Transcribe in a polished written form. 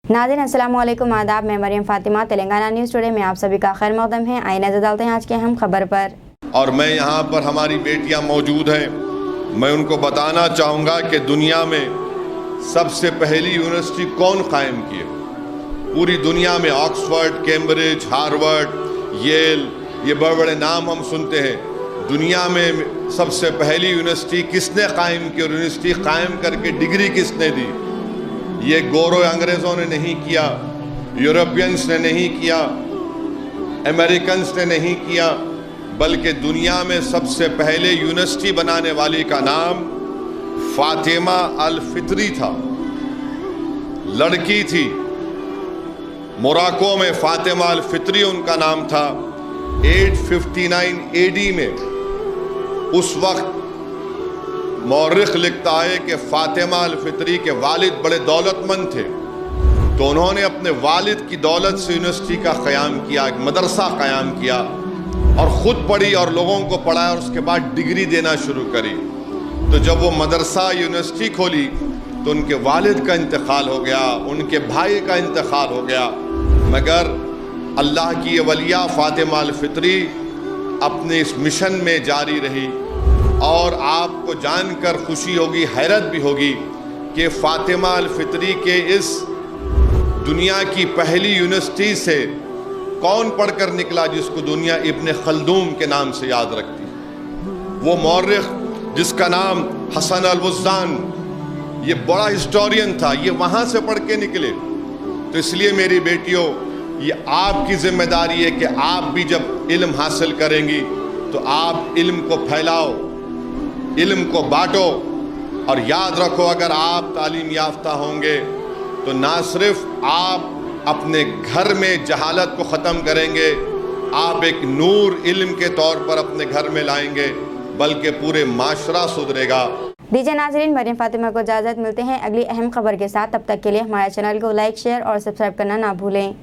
नाज़रीन अस्सलाम वालेकुम, आदाब। मैं मरियम फातिमा, तेलंगाना न्यूज़ टुडे में आप सभी का खैर मकदम है। आइए नजर डालते हैं आज के अहम खबर पर। और मैं यहाँ पर हमारी बेटियाँ मौजूद हैं, मैं उनको बताना चाहूँगा कि दुनिया में सबसे पहली यूनिवर्सिटी कौन कायम की है। पूरी दुनिया में ऑक्सफोर्ड, कैम्ब्रिज, हार्वर्ड, येल, ये बड़े बड़े नाम हम सुनते हैं। दुनिया में सबसे पहली यूनिवर्सिटी किसने कायम की और यूनिवर्सिटी कायम करके डिग्री किसने दी? ये गोरो अंग्रेज़ों ने नहीं किया, यूरोपियंस ने नहीं किया, अमेरिकन्स ने नहीं किया, बल्कि दुनिया में सबसे पहले यूनिवर्सिटी बनाने वाली का नाम फातिमा अल फित्री था। लड़की थी, मोरक्को में फातिमा अल फित्री उनका नाम था। 859 AD में उस वक्त मौरिख लिखता है कि फातिमा अल फित्री के वालिद बड़े दौलतमंद थे, तो उन्होंने अपने वालिद की दौलत से यूनिवर्सिटी का क़याम किया, एक मदरसा क़याम किया और ख़ुद पढ़ी और लोगों को पढ़ाया और उसके बाद डिग्री देना शुरू करी। तो जब वो मदरसा यूनिवर्सिटी खोली तो उनके वालिद का इंतकाल हो गया, उनके भाई का इंतकाल हो गया, मगर अल्लाह की ये वलिया फातिमा अल फित्री अपने इस मिशन में जारी रही। और आपको जानकर खुशी होगी, हैरत भी होगी कि फातिमा अल फित्री के इस दुनिया की पहली यूनिवर्सिटी से कौन पढ़कर निकला जिसको दुनिया इब्न खल्दून के नाम से याद रखती है। वो मौरिख जिसका नाम हसन अल वज़्ज़ान, ये बड़ा हिस्टोरियन था, ये वहाँ से पढ़ के निकले। तो इसलिए मेरी बेटियों, ये आपकी जिम्मेदारी है कि आप भी जब इल्म हासिल करेंगी तो आप इल्म को फैलाओ, इल्म को बांटो। और याद रखो, अगर आप तालीम याफ्ता होंगे तो ना सिर्फ आप अपने घर में जहालत को ख़त्म करेंगे, आप एक नूर इल्म के तौर पर अपने घर में लाएंगे, बल्कि पूरे माशरा सुधरेगा। दीजिए नाज़रीन, मरियम फातिमा को इजाज़त। मिलते हैं अगली अहम खबर के साथ। तब तक के लिए हमारे चैनल को लाइक, शेयर और सब्सक्राइब करना ना भूलें।